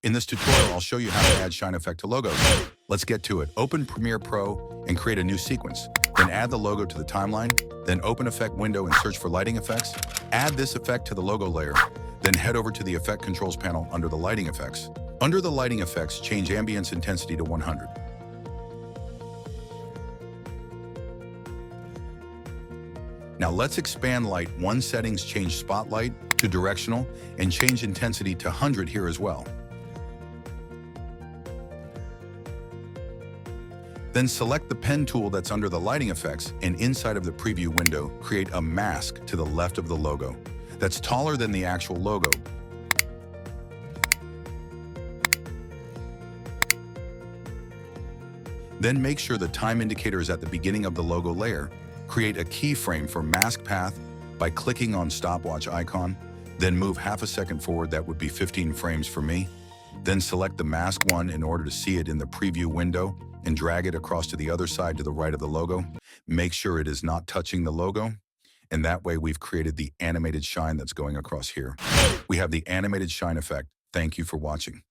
In this tutorial, I'll show you how to add shine effect to logos. Let's get to it. Open Premiere Pro and create a new sequence. Then add the logo to the timeline. Then open Effect window and search for lighting effects. Add this effect to the logo layer. Then head over to the Effect Controls panel under the lighting effects. Under the lighting effects, change ambience intensity to 100. Now let's expand light. One settings, change spotlight to directional and change intensity to 100 here as well. Then select the pen tool that's under the lighting effects and inside of the preview window, create a mask to the left of the logo that's taller than the actual logo. Then make sure the time indicator is at the beginning of the logo layer. Create a keyframe for mask path by clicking on stopwatch icon, then move half a second forward, that would be 15 frames for me. Then select the mask one in order to see it in the preview window and drag it across to the other side to the right of the logo. Make sure it is not touching the logo, and that way we've created the animated shine that's going across here. We have the animated shine effect. Thank you for watching.